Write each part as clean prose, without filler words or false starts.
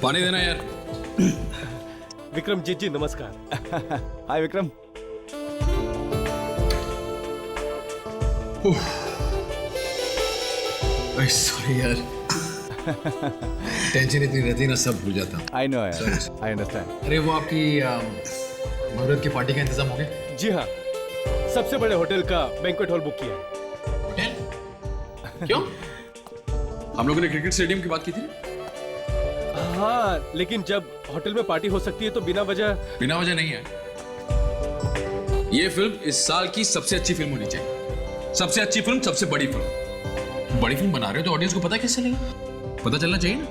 पानी देना यार। विक्रमजीत जी नमस्कार। हाय विक्रम। सॉरी यार, टेंशन इतनी रहती है ना, सब भूल जाता हूँ। आई नो यार, आई अंडरस्टैंड। अरे वो आपकी मुहूर्त की पार्टी का इंतजाम हो गया? जी हाँ, सबसे बड़े होटल का बैंक्वेट हॉल बुक किया है। होटल? क्यों? हम लोगों ने क्रिकेट स्टेडियम की बात की थी। हाँ, लेकिन जब होटल में पार्टी हो सकती है तो बिना वजह नहीं है। ये फिल्म इस साल की सबसे अच्छी फिल्म होनी चाहिए। सबसे अच्छी फिल्म, सबसे बड़ी फिल्म। बड़ी फिल्म बना रहे हो तो ऑडियंस को पता कैसे चलेगा? पता चलना चाहिए ना।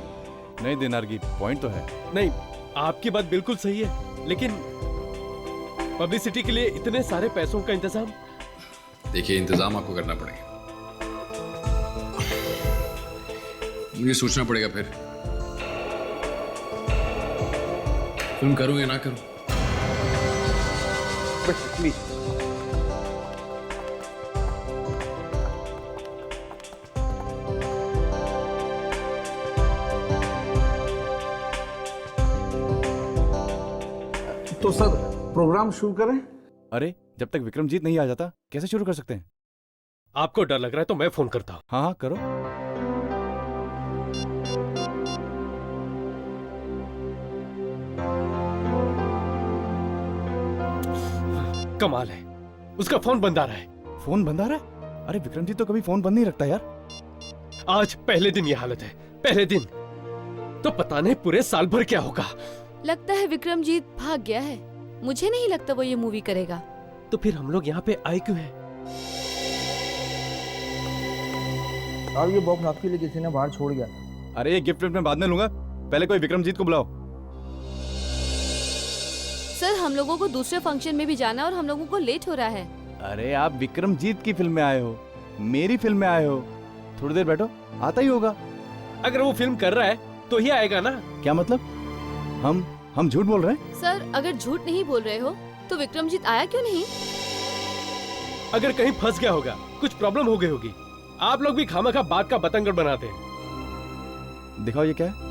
नहीं दिनार की पॉइंट तो है। नहीं, आपकी बात बिल्कुल सही है, लेकिन पब्लिसिटी के लिए इतने सारे पैसों का इंतजाम। देखिए, इंतजाम आपको करना पड़ेगा, मुझे सोचना पड़ेगा फिर फिल्म करूं या ना करूं। प्लीज तो सर प्रोग्राम शुरू करें? अरे जब तक विक्रमजीत नहीं आ जाता कैसे शुरू कर सकते हैं? आपको डर लग रहा है तो मैं फोन करता हूँ। हाँ हाँ करो। कमाल है, उसका फोन बंद आ रहा है। फोन बंद आ रहा है? अरे विक्रमजीत तो कभी फोन बंद नहीं रखता यार। आज पहले दिन ये हालत है, पहले दिन तो पता नहीं पूरे साल भर क्या होगा। लगता है विक्रमजीत भाग गया है। मुझे नहीं लगता वो ये मूवी करेगा। तो फिर हम लोग यहाँ पे आए क्यों हैं? अब ये बॉक्स आपके लिए किसी ने बाहर छोड़ गया। अरे ये गिफ्ट मैं बाद में लूंगा, पहले कोई विक्रमजीत को बुलाओ। सर हम लोगों को दूसरे फंक्शन में भी जाना और हम लोगों को लेट हो रहा है। अरे आप विक्रमजीत की फिल्म में आए हो, मेरी फिल्म में आए हो, थोड़ी देर बैठो, आता ही होगा। अगर वो फिल्म कर रहा है तो ही आएगा ना। क्या मतलब? हम झूठ बोल रहे हैं? सर अगर झूठ नहीं बोल रहे हो तो विक्रमजीत आया क्यों नहीं? अगर कहीं फंस गया होगा, कुछ प्रॉब्लम हो गई होगी। आप लोग भी खामखा बात का बतंगड़ बनाते हैं। दिखाओ ये क्या है।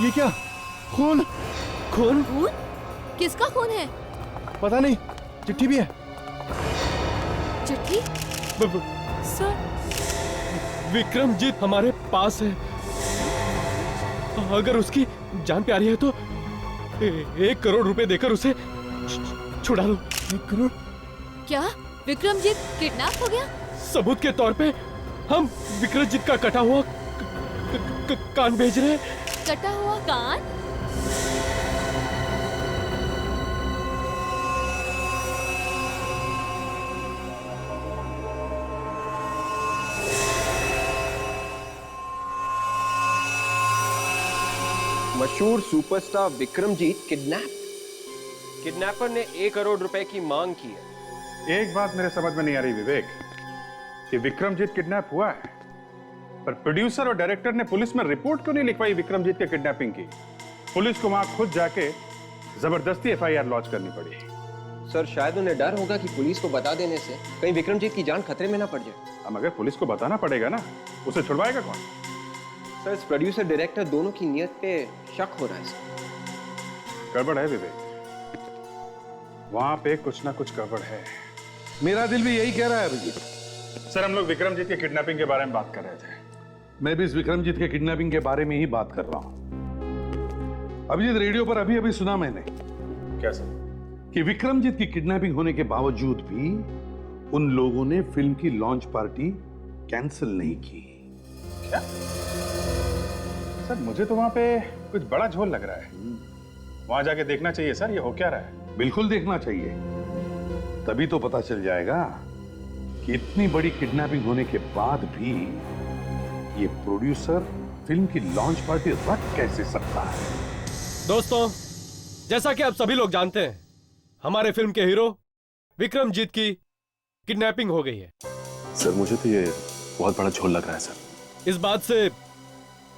ये क्या? खून? खून? खून? किसका खून है? पता नहीं, चिट्ठी भी है। चिट्ठी? सर विक्रमजीत हमारे पास है। अगर उसकी जान प्यारी है तो 1 करोड़ रुपए देकर उसे छुड़ा लो। 1 करोड़? क्या विक्रमजीत किडनैप हो गया? सबूत के तौर पे हम विक्रमजीत का कटा हुआ कान भेज रहे हैं। कटा हुआ कान? मशहूर सुपरस्टार विक्रमजीत किडनैप। किडनैपर ने 1 करोड़ रुपए की मांग की है। एक बात मेरे समझ में नहीं आ रही विवेक, कि विक्रमजीत किडनैप हुआ है, पर प्रोड्यूसर और डायरेक्टर ने पुलिस में रिपोर्ट क्यों नहीं लिखवाई विक्रमजीत के किडनैपिंग की? पुलिस को वहां खुद जाके जबरदस्ती एफआईआर लॉन्च करनी पड़ी। सर शायद उन्हें डर होगा कि पुलिस को बता देने से कहीं विक्रमजीत की जान खतरे में ना पड़ जाए। अब अगर पुलिस को बताना पड़ेगा ना, उसे छुड़वाएगा कौन? सर इस प्रोड्यूसर डायरेक्टर दोनों की नीयत पे शक हो रहा है सर। गड़बड़ है विवेक, वहां पे कुछ ना कुछ गड़बड़ है। मेरा दिल भी यही कह रहा है अभिजीत। सर हम लोग विक्रमजीत के किडनैपिंग के बारे में बात कर रहे थे। मैं भी इस विक्रमजीत के किडनैपिंग के बारे में ही बात कर रहा हूं। अभिजीत, रेडियो पर अभी अभी सुना मैंने। क्या सर? कि विक्रमजीत की किडनैपिंग होने के बावजूद भी उन लोगों ने फिल्म की लॉन्च पार्टी कैंसिल नहीं की। क्या? सर मुझे तो वहां पे कुछ बड़ा झोल लग रहा है। वहां जाके देखना चाहिए सर, ये हो क्या रहा है। बिल्कुल देखना चाहिए, तभी तो पता चल जाएगा कि इतनी बड़ी किडनैपिंग होने के बाद भी ये प्रोड्यूसर फिल्म की लॉन्च पार्टी रख कैसे सकता है। दोस्तों, जैसा कि आप सभी लोग जानते हैं, हमारे फिल्म के हीरो विक्रमजीत की किडनैपिंग हो गई है। सर मुझे तो ये बहुत बड़ा झोल लग रहा है सर। इस बात से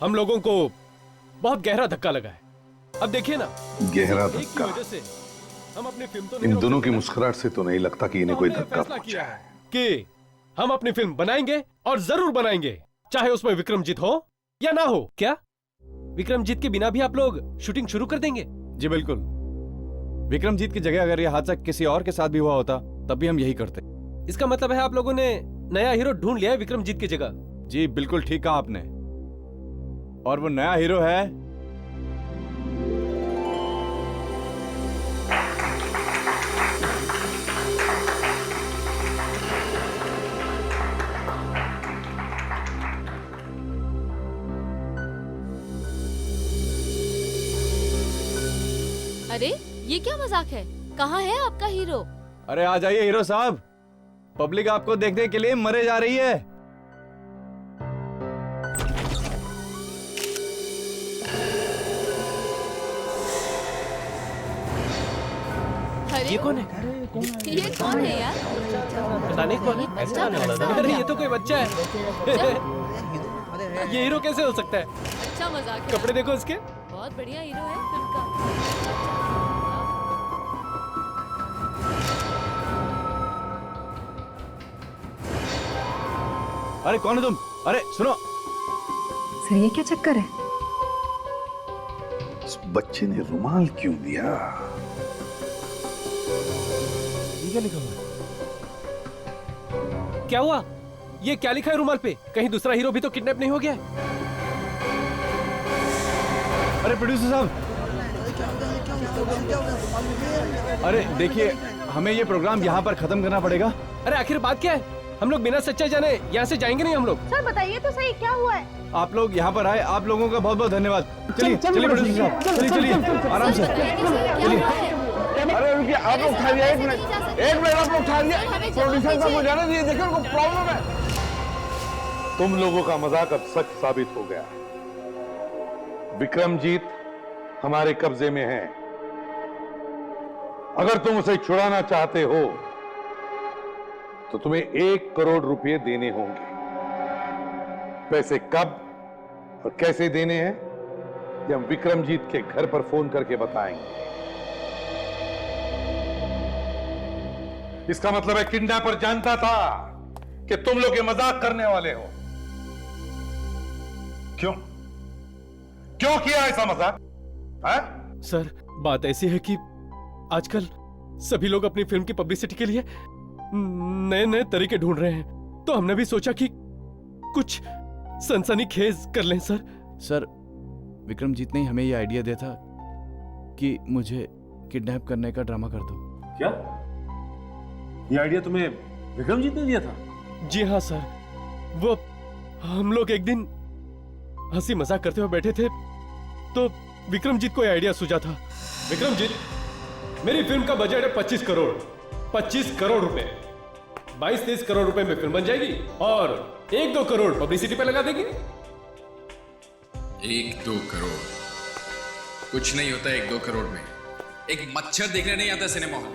हम लोगों को बहुत गहरा धक्का लगा है। अब देखिए ना, गहरा एक की धक्का। वजह से हम अपनी फिल्म तो इन नहीं दोनों रोक की सकते। मुस्कुराहट से तो नहीं लगता कि इन्हें कोई हमने धक्का फैसला पहुंचा किया है। कि हम अपनी फिल्म बनाएंगे और जरूर बनाएंगे, चाहे उसमें विक्रमजीत हो या ना हो। क्या विक्रमजीत के बिना भी आप लोग शूटिंग शुरू कर देंगे? जी बिल्कुल। विक्रमजीत की जगह अगर यह हादसा किसी और के साथ भी हुआ होता तब भी हम यही करते। इसका मतलब है आप लोगों ने नया हीरो ढूंढ लिया है विक्रमजीत की जगह। जी बिल्कुल ठीक कहा आपने। और वो नया हीरो है अरे ये क्या मजाक है? कहाँ है आपका हीरो? अरे आ जाइए हीरो साहब, पब्लिक आपको देखने के लिए मरे जा रही है। अरे ये कौन है? ये कौन है यार? पता नहीं कौन है। बच्चा अरे ये तो कोई बच्चा है। ये हीरो कैसे हो सकता है? अच्छा मजाक है। कपड़े देखो इसके। बहुत बढ़िया हीरो है फिल्म का। अरे कौन है तुम? अरे सुनो, सर ये क्या चक्कर है? इस बच्चे ने रुमाल क्यों दिया? ये क्या लिखा हुआ है? क्या हुआ? ये क्या लिखा है रुमाल पे? कहीं दूसरा हीरो भी तो किडनैप नहीं हो गया है? अरे प्रोड्यूसर साहब, अरे देखिए हमें ये प्रोग्राम यहाँ पर खत्म करना पड़ेगा। अरे आखिर बात क्या है? हम लोग बिना सच्चाई जाने यहाँ से जाएंगे नहीं हम लोग। सर बताइए तो सही क्या हुआ है? आप लोग यहाँ पर आए, आप लोगों का बहुत बहुत धन्यवाद। चलिए चलिए प्रोड्यूसर साहब, चलिए चलिए आराम से। अरे रुकिए, आप लोग ठहरिए, एक मिनट आप लोग ठहरिए। प्रोड्यूसर साहब को जाने दीजिए, देखिए उनको प्रॉब्लम है। तुम लोगों का मजाक अब सच साबित हो गया। विक्रमजीत हमारे कब्जे में है। अगर तुम उसे छुड़ाना चाहते हो तो तुम्हें 1 करोड़ रुपए देने होंगे। पैसे कब और कैसे देने हैं ये हम विक्रमजीत के घर पर फोन करके बताएंगे। इसका मतलब है किडनैपर जानता था कि तुम लोग ये मजाक करने वाले हो। क्यों क्यों किया ऐसा मजाक? सर बात ऐसी है कि आजकल सभी लोग अपनी फिल्म की पब्लिसिटी के लिए नए नए तरीके ढूंढ रहे हैं, तो हमने भी सोचा कि कुछ सनसनीखेज कर लें। सर विक्रमजीत ने ही हमें ये आइडिया दिया था कि मुझे किडनैप करने का ड्रामा कर दो। क्या ये आइडिया तुम्हें विक्रमजीत ने दिया था? जी हाँ सर, वो हम लोग एक दिन हंसी मजाक करते हुए बैठे थे तो विक्रमजीत को यह आइडिया सूझा था। विक्रमजीत, मेरी फिल्म का बजट है 25 करोड़ 25 करोड़ रुपए। 22-23 करोड़ रुपए में फिल्म बन जाएगी और 1-2 करोड़ पब्लिसिटी पे लगा देंगे। 1-2 करोड़ कुछ नहीं होता 1-2 करोड़ में। एक मच्छर देखने नहीं आता सिनेमा हॉल।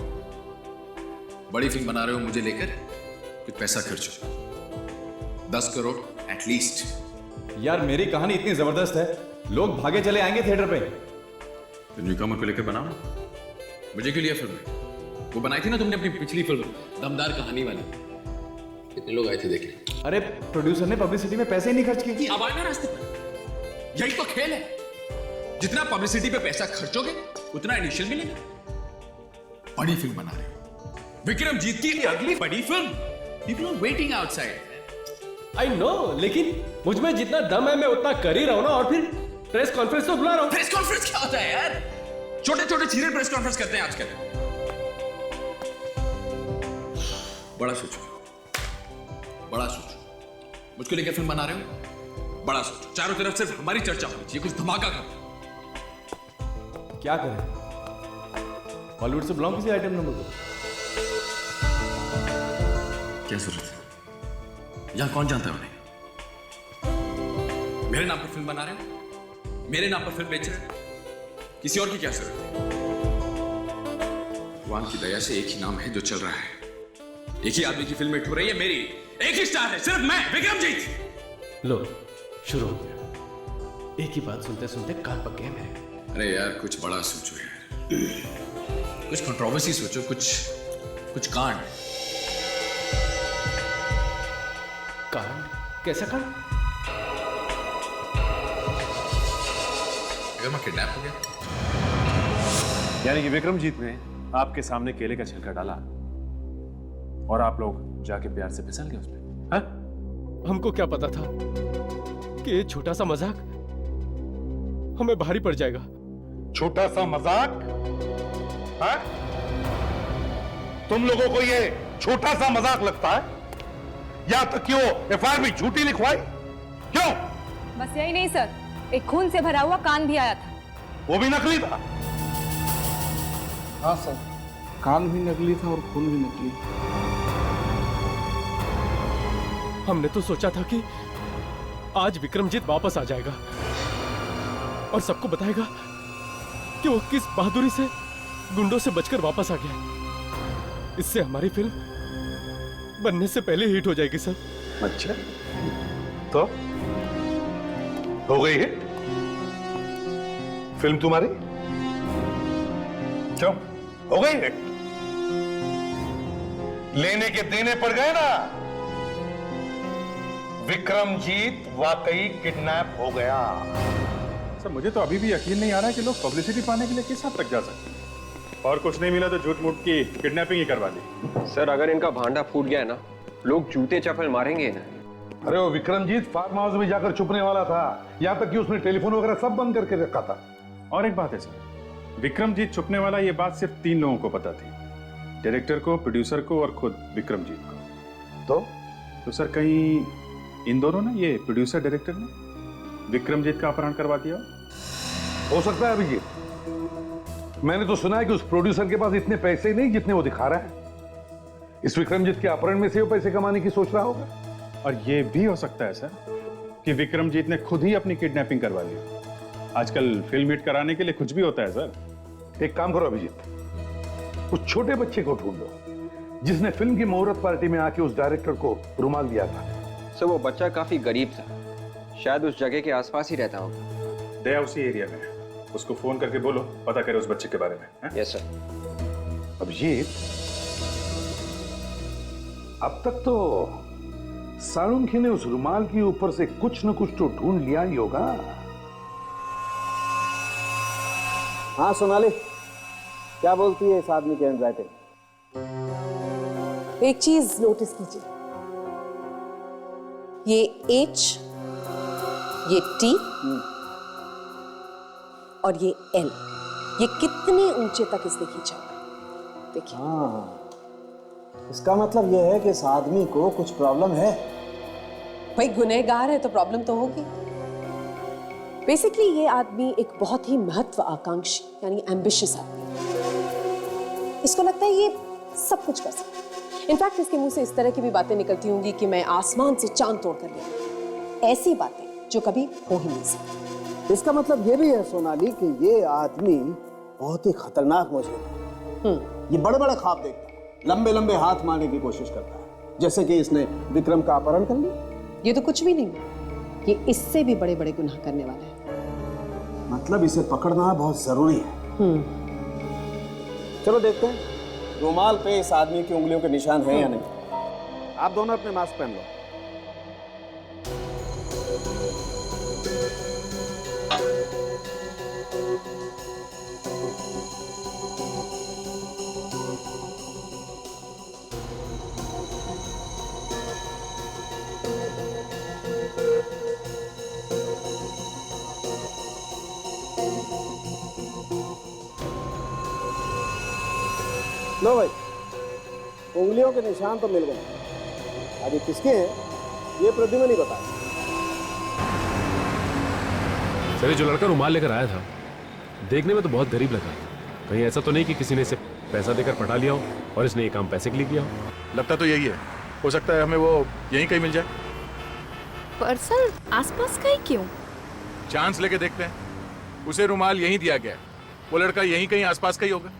बड़ी फिल्म बना रहे हो, मुझे लेकर कुछ पैसा खर्चो। 10 करोड़ एटलीस्ट। यार मेरी कहानी इतनी जबरदस्त है, लोग भागे चले आएंगे थिएटर पे। तो न्यूकमर को लेकर बनाओ। मुझे क्यों लिया फिल्म में? वो बनाई थी ना तुमने अपनी पिछली फिल्म दमदार कहानी वाली। कितने लोग आए थे देखने? अरे प्रोड्यूसर ने पब्लिसिटी में पैसे ही नहीं खर्च किए। अब आए ना रास्ते पर। यही तो खेल है। जितना पब्लिसिटी पे पैसा खर्चोगे उतना इनिशियल मिलेगा। बड़ी फिल्म बना रहे हो, विक्रमजीत की अगली बड़ी film. People are waiting outside. I know, लेकिन मुझमें जितना दम है मैं उतना कर ही रहा हूं ना। और फिर प्रेस कॉन्फ्रेंस तो बुला रहा हूं। प्रेस कॉन्फ्रेंस क्या होता है यार? छोटे छोटे चीजें प्रेस कॉन्फ्रेंस करते हैं आजकल। बड़ा सोचो, बड़ा सोचो। मुझको लेकर फिल्म बना रहे हो, बड़ा सोचो। चारों तरफ सिर्फ हमारी चर्चा होनी चाहिए, कुछ धमाका करो। क्या करें, हॉलीवुड से बुलाऊं किसी आइटम नंबर को? क्या जरूरत है? यहां कौन जानता है उन्हें? मेरे नाम पर फिल्म बना रहे हो, मेरे नाम पर फिल्म बेच रहे हो, किसी और की क्या जरूरत है? भगवान की दया से एक ही नाम है जो चल रहा है। एक ही आदमी की फिल्म हिट हो रही है, मेरी। एक ही स्टार है, सिर्फ मैं, विक्रमजीत। लो, शुरू हो गया। एक ही बात सुनते सुनते कान पक गए मेरे। अरे यार, कुछ बड़ा सोचो यार, कुछ कंट्रोवर्सी सोचो, कुछ कांड। कांड? कैसा कांड? अगर मैं किडनैप हो गया, यानी कि विक्रमजीत ने आपके सामने केले का छिलका डाला और आप लोग जाके प्यार से फिसल गए उसमें। हाँ? हमको क्या पता था कि ये छोटा सा मजाक हमें भारी पड़ जाएगा। छोटा सा मजाक? हाँ? तुम लोगों को ये छोटा सा मजाक लगता है? या तक कि वो एफआईआर भी झूठी लिखवाई? क्यों? बस यही नहीं सर, एक खून से भरा हुआ कान भी आया था। वो भी नकली था? हाँ सर, कान भी नकली था और खून भी नकली। हमने तो सोचा था कि आज विक्रमजीत वापस आ जाएगा और सबको बताएगा कि वो किस बहादुरी से गुंडों से बचकर वापस आ गया। इससे हमारी फिल्म बनने से पहले हिट हो जाएगी सर। अच्छा, तो हो गई है फिल्म तुम्हारी? क्यों हो गई है? लेने के देने पड़ गए ना। विक्रमजीत वाकई किडनैप हो गया। सर, मुझे तो अभी भी यकीन नहीं आ रहा है कि लोग पब्लिसिटी पाने के लिए किस हद तक जा सकते हैं। और कुछ नहीं मिला तो झूठ मूठ की किडनैपिंग ही करवा ली। सर, अगर इनका भांडा फूट गया है ना, लोग जूते चप्पल मारेंगे इन्हें। अरे वो विक्रमजीत फार्म हाउस में जाकर छुपने वाला था, यहां तक कि उसने टेलीफोन वगैरह सब बंद करके रखा था। और एक बात है सर, विक्रमजीत छुपने वाला, ये बात सिर्फ 3 लोगों को पता थी, डायरेक्टर को, प्रोड्यूसर को और खुद विक्रमजीत को। तो सर, कहीं इन दोनों ने, ये प्रोड्यूसर डायरेक्टर ने विक्रमजीत का अपहरण करवा दिया? हो सकता है अभिजीत। मैंने तो सुना है कि उस प्रोड्यूसर के पास इतने पैसे नहीं जितने वो दिखा रहा है। इस विक्रमजीत के अपहरण में से वो पैसे कमाने की सोच रहा होगा। और ये भी हो सकता है सर कि विक्रमजीत ने खुद ही अपनी किडनैपिंग करवा ली। आजकल फिल्म हिट कराने के लिए कुछ भी होता है सर। एक काम करो अभिजीत, उस छोटे बच्चे को ढूंढ लो जिसने फिल्म की मुहूर्त पार्टी में आके उस डायरेक्टर को रुमाल दिया था। सर, वो बच्चा काफी गरीब था, शायद उस जगह के आसपास ही रहता होगा। दया उसी एरिया में, उसको फोन करके बोलो पता करे उस बच्चे के बारे में। Yes sir. अभिजीत, अब तक तो सालुंखी ने उस रुमाल के ऊपर से कुछ न कुछ तो ढूंढ लिया ही होगा। हाँ सोनाली, क्या बोलती है इस आदमी के हैंडराइटिंग? एक चीज नोटिस कीजिए, ये H, ये T और ये L, ये कितने ऊंचे तक इसने खींचा हुआ है, देखिए। हाँ, इसका मतलब यह है कि इस आदमी को कुछ प्रॉब्लम है। भाई गुनहगार है तो प्रॉब्लम तो होगी। बेसिकली ये आदमी एक बहुत ही महत्वाकांक्षी यानी एम्बिशियस आदमी है। इसको लगता है ये सब कुछ कर सकता है। इनफैक्ट इसके मुंह से इस तरह की भी बातें निकलती होंगी कि मैं आसमान से चांद तोड़ कर ले, ऐसी बातें जो कभी हो ही नहीं सकती। इसका मतलब ये भी है सोनाली कि ये आदमी बहुत ही खतरनाक मौजूद है। ये बड़े बड़े ख्वाब देखता है, लंबे लंबे हाथ मारने की कोशिश करता है, जैसे कि इसने विक्रम का अपहरण कर लिया। ये तो कुछ भी नहीं, ये इससे भी बड़े बड़े गुनाह करने वाला है। मतलब इसे पकड़ना बहुत जरूरी है। चलो देखते हैं रुमाल पे इस आदमी की उंगलियों के निशान हैं या नहीं। आप दोनों अपने मास्क पहन लो। लो भाई, उंगलियों के निशान तो मिल गए। अभी किसके हैं ये प्रद्युम्न नहीं बताया। सर, जो लड़का रुमाल लेकर आया था देखने में तो बहुत गरीब लगा। कहीं ऐसा तो नहीं कि किसी ने इसे पैसा देकर पटा लिया हो और इसने ये काम पैसे के लिए किया हो? लगता तो यही है। हो सकता है हमें वो यहीं कहीं मिल जाए। पर सर, आसपास का ही क्यों? चांस लेके देखते हैं। उसे रुमाल यहीं दिया गया है, वो लड़का यहीं कहीं आसपास का ही होगा।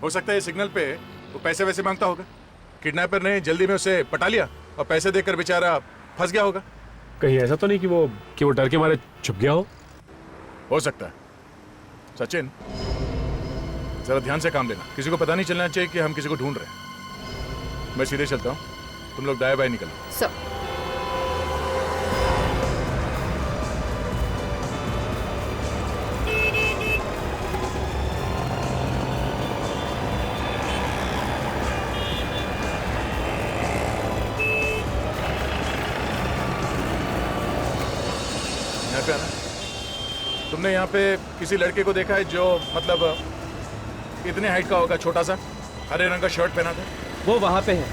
हो सकता है सिग्नल पे वो पैसे वैसे मांगता होगा। किडनैपर ने जल्दी में उसे पटा लिया और पैसे देकर बेचारा फंस गया होगा। कहीं ऐसा तो नहीं कि वो डर के मारे छुप गया हो सकता है। सचिन, जरा ध्यान से काम लेना, किसी को पता नहीं चलना चाहिए कि हम किसी को ढूंढ रहे हैं। मैं सीधे चलता हूँ, तुम लोग दाएं बाएं निकलो। सर यहाँ पे आना। तुमने यहाँ पे किसी लड़के को देखा है जो मतलब इतने हाइट का होगा, छोटा सा, हरे रंग का शर्ट पहना था? वो वहां पे है।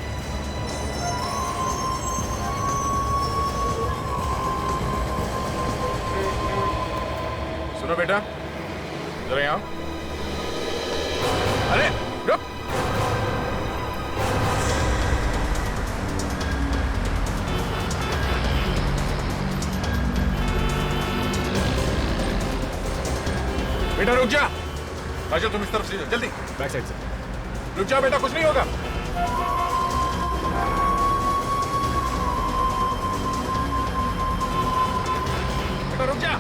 सुनो बेटा, जरा यहाँ। अरे रुक। बेटा रुक जा। राजू तुम इस तरफ से जल्दी, बैक साइड से। रुक जा बेटा, कुछ नहीं होगा। बेटा रुक जा।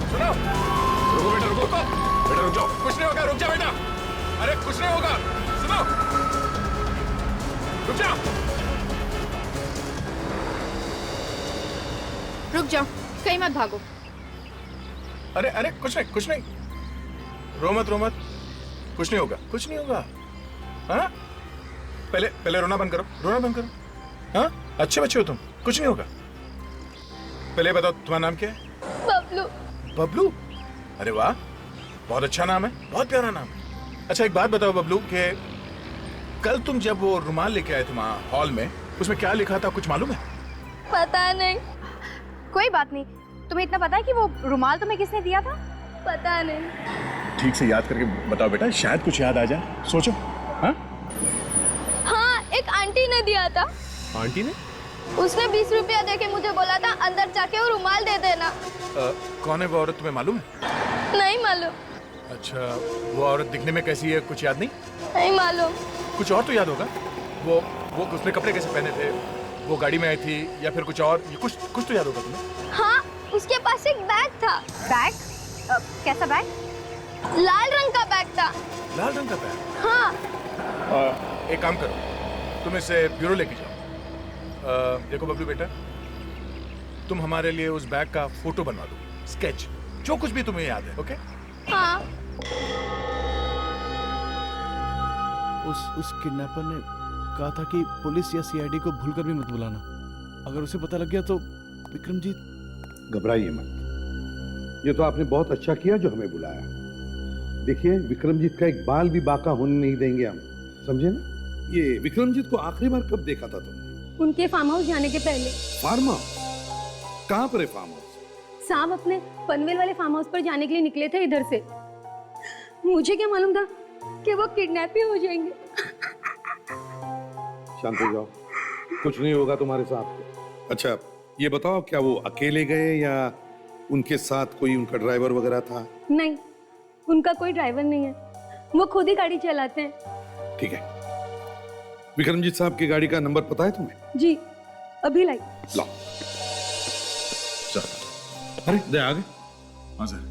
सुनो, रुको बेटा, रुको बेटा, रुक जाओ, कुछ नहीं होगा, रुक जा बेटा। अरे कुछ नहीं होगा, सुनो, रुक जा। रुक जाओ, कहीं मत भागो। अरे अरे कुछ नहीं, कुछ नहीं, रो मत, रो मत, कुछ नहीं होगा, कुछ नहीं होगा। हाँ, पहले रोना बंद करो, रोना बंद करो। हाँ, अच्छे बच्चे हो तुम, कुछ नहीं होगा। पहले बताओ तुम्हारा नाम क्या है? बबलू। बबलू? अरे वाह, बहुत अच्छा नाम है, बहुत प्यारा नाम है। अच्छा एक बात बताओ बबलू, कि कल तुम जब वो रुमाल लेके आए थे वहाँ हॉल में, उसमें क्या लिखा था, कुछ मालूम है? पता नहीं। कोई बात नहीं, तुम्हें इतना पता है कि वो रुमाल तुम्हें किसने दिया था? पता नहीं। ठीक से याद करके बताओ बेटा, शायद कुछ याद आ जाए, सोचो। हाँ, हाँ, एक आंटी ने दिया था। आंटी ने? उसने 20 रुपया देके मुझे बोला था अंदर जाके वो रुमाल दे देना। कौन है वो औरत, तुम्हें मालूम है? नहीं मालूम। अच्छा, वो औरत दिखने में कैसी है, कुछ याद नहीं? नहीं मालूम। कुछ और तो याद होगा। वो उसने कपड़े कैसे पहने थे, वो गाड़ी में आई थी या फिर कुछ और, ये कुछ तो याद होगा तुम्हें? हाँ, उसके पास एक बैग था। बैग? कैसा बैग? लाल रंग का बैग था। लाल रंग का बैग? हाँ। एक काम करो, तुम इसे ब्यूरो लेके जाओ। देखो बबलू बेटा, तुम हमारे लिए उस बैग का फोटो बनवा दो, स्केच, जो कुछ भी तुम्हें याद है। ओके? हाँ। उस किडनैपर ने कहा था कि पुलिस या सीआईडी को भूलकर भी मत बुलाना। अगर उसे पता लग गया तो विक्रमजीत। घबराइए मत, ये तो आपने बहुत अच्छा किया जो हमें बुलाया। देखिए, विक्रमजीत का एक बाल भी बाका होने नहीं देंगे हम, समझे ना? ये विक्रमजीत को आखिरी बार कब देखा था तुमने? उनके फार्म हाउस जाने के पहले। Farm house? कहाँ पर है फार्म हाउस? साहब अपने पनवेल वाले फार्म हाउस पर जाने के लिए निकले थे इधर से। मुझे क्या मालूम था कि वो किडनैप ही हो जाएंगे। शांत हो जाओ, कुछ नहीं होगा तुम्हारे साथ। अच्छा ये बताओ, क्या वो अकेले गए या उनके साथ कोई उनका ड्राइवर वगैरह था? नहीं, उनका कोई ड्राइवर नहीं है, वो खुद ही गाड़ी चलाते हैं। ठीक है, विक्रमजीत साहब की गाड़ी का नंबर पता है तुम्हें? जी, अभी लाई। लाओ। अरे दे आ गए। हाँ सर,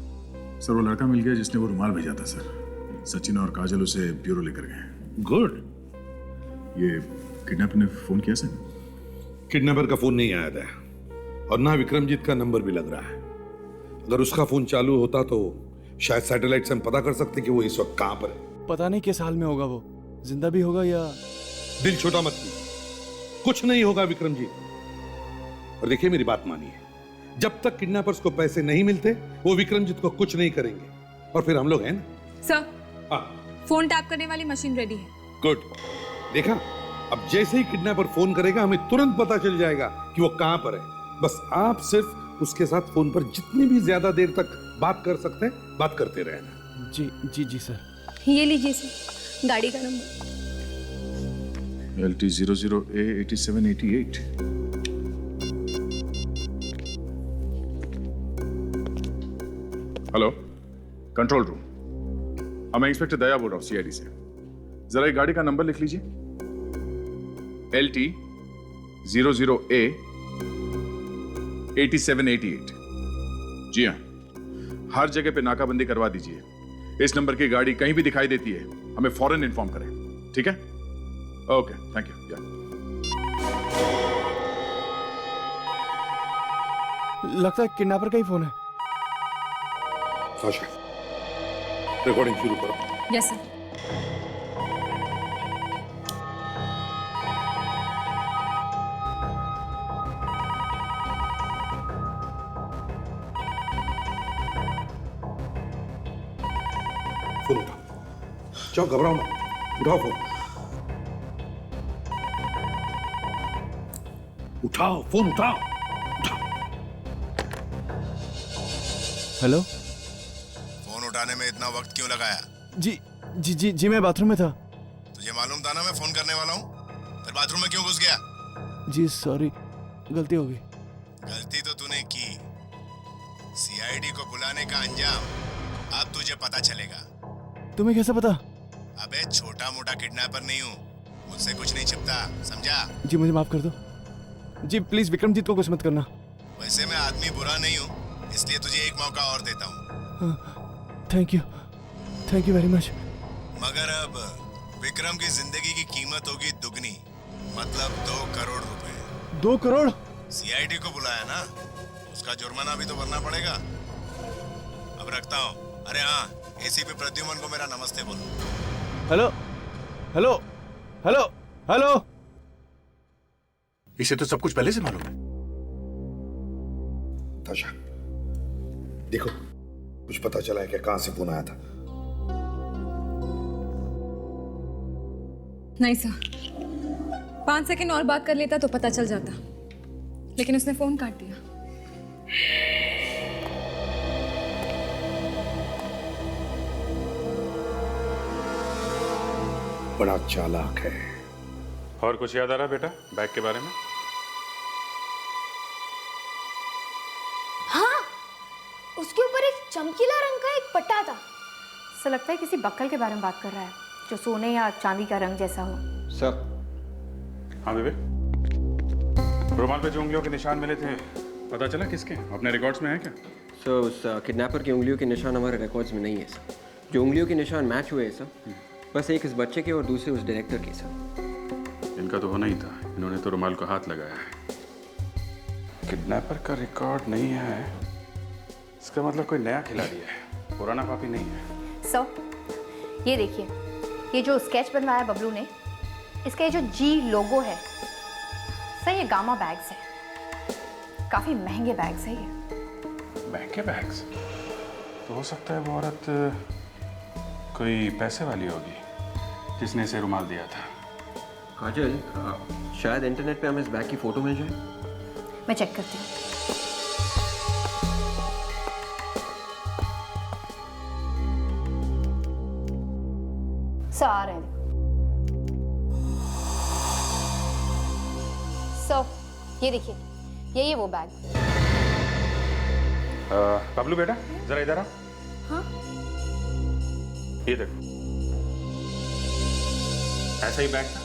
वो लड़का मिल गया जिसने वो रुमाल भेजा था सर। सचिन और काजल उसे ब्यूरो लेकर गए। गुड। ये किडनैपर ने फोन किया सर? किडनैपर का फोन नहीं आया था और ना विक्रमजीत का नंबर भी लग रहा है। अगर उसका फोन चालू होता तो शायद सैटेलाइट से हम पता कर सकते कि वो इस वक्त कहां पर है। पता नहीं किस हाल में होगा, वो जिंदा भी होगा या। दिल छोटा मत कीजिए, कुछ नहीं होगा विक्रमजीत। और देखिए मेरी बात मानिए, जब तक किडनैपर्स को पैसे नहीं मिलते वो विक्रमजीत को कुछ नहीं करेंगे। और फिर हम लोग हैं ना। सर, हाँ, फोन टैप करने वाली मशीन रेडी है। गुड। देखा, अब जैसे ही किडनैपर फोन करेगा हमें तुरंत पता चल जाएगा कि वो कहां पर है। बस आप सिर्फ उसके साथ फोन पर जितनी भी ज्यादा देर तक बात कर सकते हैं बात करते रहना। जी जी जी सर। ये लीजिए सर, गाड़ी का number. LT 00A8788। Hello, control room. मैं इंस्पेक्टर दया बोल रहा हूँ CID से। जरा ये गाड़ी का नंबर लिख लीजिए, LT 00A 8788। जी हाँ, हर जगह पे नाकाबंदी करवा दीजिए। इस नंबर की गाड़ी कहीं भी दिखाई देती है हमें फौरन इन्फॉर्म करें, ठीक है? Okay, thank you. लगता है किडनैपर का ही फोन है। साशा, रिकॉर्डिंग शुरू करो। Yes sir. फोन उठाओ, जाओ, घबराओ मत, उठाओ फोन, उठाओ फोन, उठाओ। हेलो। फोन उठाने में इतना वक्त क्यों लगाया? जी जी जी जी मैं बाथरूम में था। तुझे मालूम था ना मैं फोन करने वाला हूँ, फिर बाथरूम में क्यों घुस गया? जी सॉरी, गलती हो गई। गलती तो तूने की, CID को बुलाने का अंजाम अब तुझे पता चलेगा। तुम्हें कैसे पता? अबे छोटा मोटा किडनैपर नहीं हूँ, मुझसे कुछ नहीं छिपता, समझा? जी मुझे माफ कर दो। जी प्लीज विक्रमजीत को कुछ मत करना। वैसे मैं आदमी बुरा नहीं हूँ, इसलिए तुझे एक मौका और देता हूँ। Thank you very much. मगर अब विक्रम की जिंदगी की कीमत होगी दुगनी, मतलब 2 करोड़ रुपए। 2 करोड़? CID को बुलाया ना, उसका जुर्माना भी तो भरना पड़ेगा। अब रखता हूँ। अरे हाँ, ACP प्रद्युमन को मेरा नमस्ते बोलो। Hello hello hello hello. इसे तो सब कुछ पहले से मालूम है। ताशा, देखो, कुछ पता चला है कि कहां से फोन आया था? नहीं सर, 5 सेकंड और बात कर लेता तो पता चल जाता, लेकिन उसने फोन काट दिया। बड़ा चालाक है। और कुछ याद आ रहा बेटा बैग के बारे में? हाँ, उसके ऊपर एक चमकीला रंग का एक पट्टा था। ऐसा लगता है किसी बक्कल के बारे में बात कर रहा है, जो सोने या चांदी का रंग जैसा हो। सर। हाँ विवेक, रुमाल पे जो उंगलियों के निशान मिले थे पता चला किसके? अपने रिकॉर्ड्स में है क्या? सर, उस किडनैपर की उंगलियों के निशान हमारे रिकॉर्ड्स में नहीं है सर। जो उंगलियों के निशान मैच हुए हैं सर, बस एक इस बच्चे के और दूसरे उस डायरेक्टर के सर। इनका तो होना ही था, इन्होंने तो रुमाल को हाथ लगाया है। किडनैपर का रिकॉर्ड नहीं है, इसका मतलब कोई नया खिलाड़ी है, पुराना पापी नहीं है। सर, ये देखिए, ये जो स्केच बनवाया बबलू ने, इसका ये जो G लोगो है सर, ये गामा बैग्स है। काफी महंगे बैग्स है ये। महंगे बैग्स? तो हो सकता है वो औरत कोई पैसे वाली होगी जिसने इसे रुमाल दिया था। काजल, शायद इंटरनेट पे हमें इस बैग की फोटो मिल जाए। मैं चेक करती हूँ। सर आ रहे हैं। सर ये देखिए, यही है वो बैग। बबलू बेटा जरा इधर आओ। हाँ? ये देखो, ऐसा ही बैग था।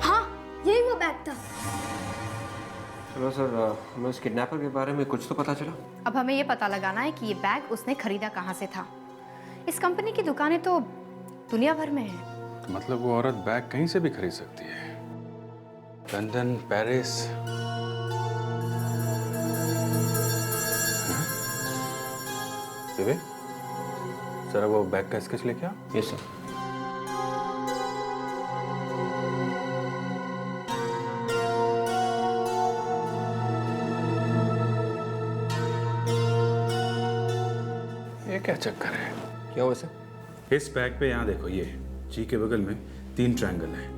हाँ, यही वो बैग था। चलो सर, हमें उस किडनैपर के बारे में कुछ तो पता चला। अब हमें ये पता लगाना है कि ये बैग उसने खरीदा कहाँ से था। इस कंपनी की दुकानें तो दुनिया भर में हैं। तो मतलब वो औरत बैग कहीं से भी खरीद सकती है? London, Paris. विवेक, जरा वो बैग का स्केच लेके आओ। Yes sir. ये क्या चक्कर है? क्या हुआ सर? इस बैग पे यहाँ देखो, ये जी के बगल में 3 ट्रायंगल हैं,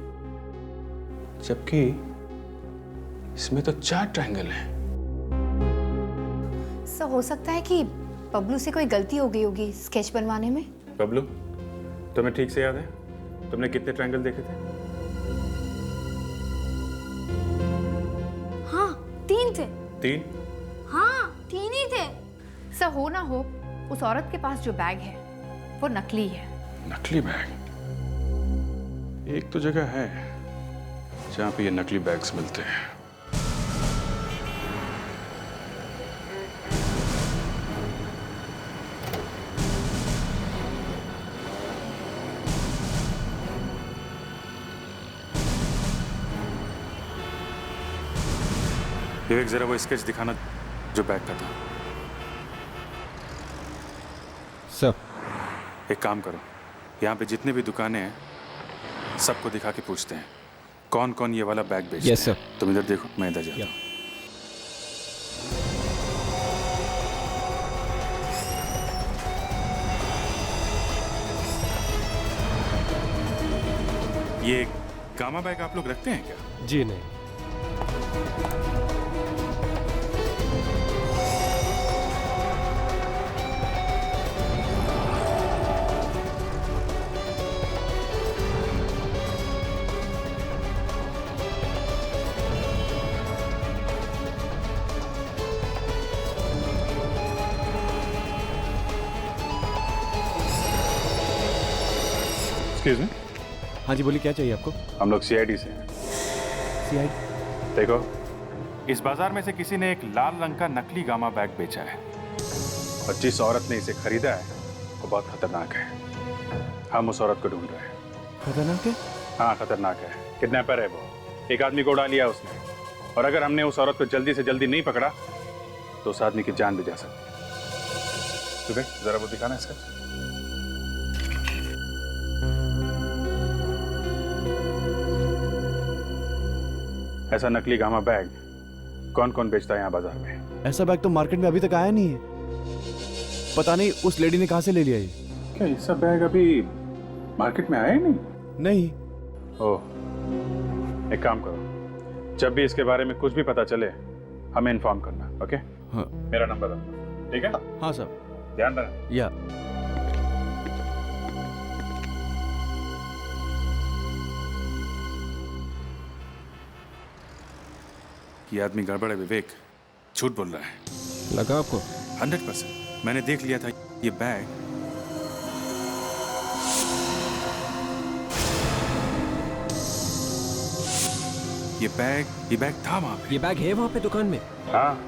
जबकि इसमें तो 4 ट्रायंगल हैं। सर हो सकता है कि बबलू से कोई गलती हो गई होगी स्केच बनवाने में। बबलू, तुम्हें ठीक से याद है तुमने कितने ट्रायंगल देखे थे? हाँ, 3 थे। 3? हाँ, 3 ही थे। सर हो ना हो, उस औरत के पास जो बैग है वो नकली है। नकली बैग? एक तो जगह है जहां पे ये नकली बैग्स मिलते हैं। विवेक, जरा वो स्केच दिखाना जो बैग का था। सर, एक काम करो, यहाँ पे जितने भी दुकानें हैं सबको दिखा के पूछते हैं कौन कौन ये वाला बैग बेचते हैं। Yes sir. तुम इधर देखो, मैं इधर जाता हूँ। ये गामा बैग आप लोग रखते हैं क्या? जी नहीं। Excuse me. हाँ जी बोलिए, क्या चाहिए आपको? हम लोग सीआईडी से हैं। सीआईडी? देखो, इस बाजार में से किसी ने एक लाल रंग का नकली गामा बैग बेचा है और जिस औरत ने इसे खरीदा है वो बहुत खतरनाक है। हम उस औरत को ढूंढ रहे हैं। खतरनाक है? हाँ, खतरनाक है। किडनैपर है वो। एक आदमी को उड़ा लिया उसने, और अगर हमने उस औरत को जल्दी से जल्दी नहीं पकड़ा तो उस आदमी की जान भी जा सकती है। सुबह जरा वो दिखाना इसका। ऐसा नकली गामा बैग कौन कौन बेचता है यहाँ बाजार में? ऐसा बैग तो मार्केट में अभी तक आया नहीं है। पता नहीं उस लेडी ने कहाँ से ले लिया ये। क्या ऐसा बैग अभी मार्केट में आया ही नहीं? नहीं। ओह, एक काम करो, जब भी इसके बारे में कुछ भी पता चले हमें इन्फॉर्म करना, ओके? हाँ। मेरा नंबर है, ठीक है? हाँ सर। ध्यान रखना। या। ये आदमी गड़बड़ है विवेक, झूठ बोल रहा है। लगा आपको? 100%। मैंने देख लिया था ये बैग। ये बैग था वहां पे। ये बैग है वहां पे दुकान में? हाँ,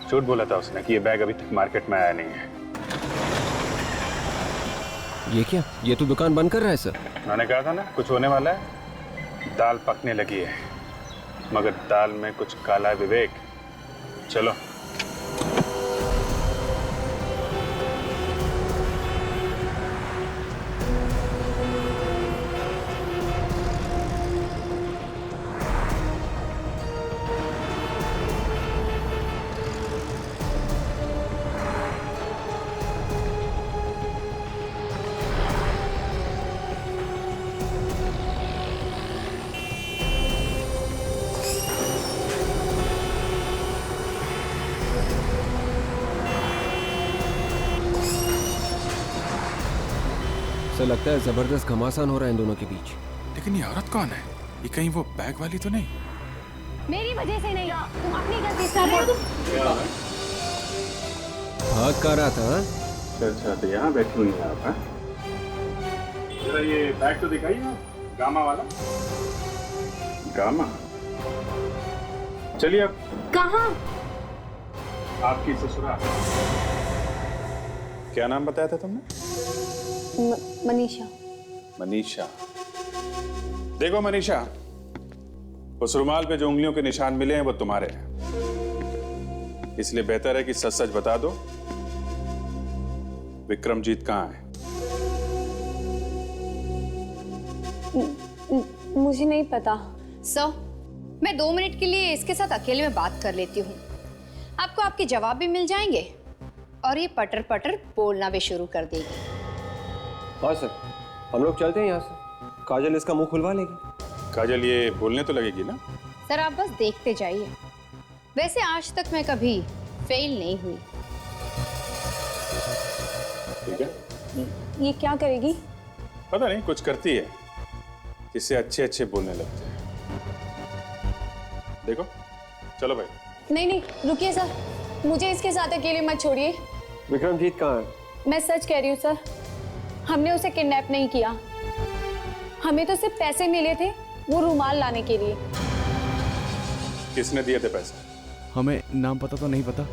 झूठ बोला था उसने कि ये बैग अभी तक मार्केट में आया नहीं है। ये क्या? ये तो दुकान बंद कर रहा है सर। मैंने कहा था ना कुछ होने वाला है। दाल पकने लगी है, मगर दाल में कुछ काला है विवेक। चलो। सर लगता है जबरदस्त घमासान हो रहा है इन दोनों के बीच। लेकिन ये औरत कौन है? ये कहीं वो बैग वाली तो नहीं? मेरी वजह से नहीं, तुम अपनी गलती से कर रहे हो। भाग कर रहा था। अच्छा, तो यहाँ बैठी हुई है आप? जरा ये बैग तो दिखाइए आप, गामा वाला। गामा? चलिए अब। कहाँ? आपकी ससुराल। क्या नाम बताया था तुमने? मनीषा। मनीषा। देखो मनीषा, उस रुमाल पे जो उंगलियों के निशान मिले हैं वो तुम्हारे हैं, इसलिए बेहतर है कि सच सच बता दो, विक्रमजीत कहाँ है? मुझे नहीं पता। सर, मैं 2 मिनट के लिए इसके साथ अकेले में बात कर लेती हूँ। आपको आपके जवाब भी मिल जाएंगे और ये पटर पटर बोलना भी शुरू कर देगी। हाँ सर, हम लोग चलते हैं यहाँ से। काजल इसका मुंह खुलवा लेगी। काजल ये बोलने तो लगेगी ना? सर आप बस देखते जाइए। वैसे आज तक मैं कभी फेल नहीं हुई। ठीक है। ये क्या करेगी? पता नहीं, कुछ करती है जिससे अच्छे अच्छे बोलने लगते हैं। देखो, चलो भाई। नहीं नहीं, रुकिए सर, मुझे इसके साथ अकेले मत छोड़िए। विक्रमजीत कहाँ है? मैं सच कह रही हूँ सर, हमने उसे किडनैप नहीं किया। हमें तो सिर्फ पैसे मिले थे वो रुमाल लाने के लिए। किसने दिए थे पैसे? हमें नाम पता तो नहीं पता,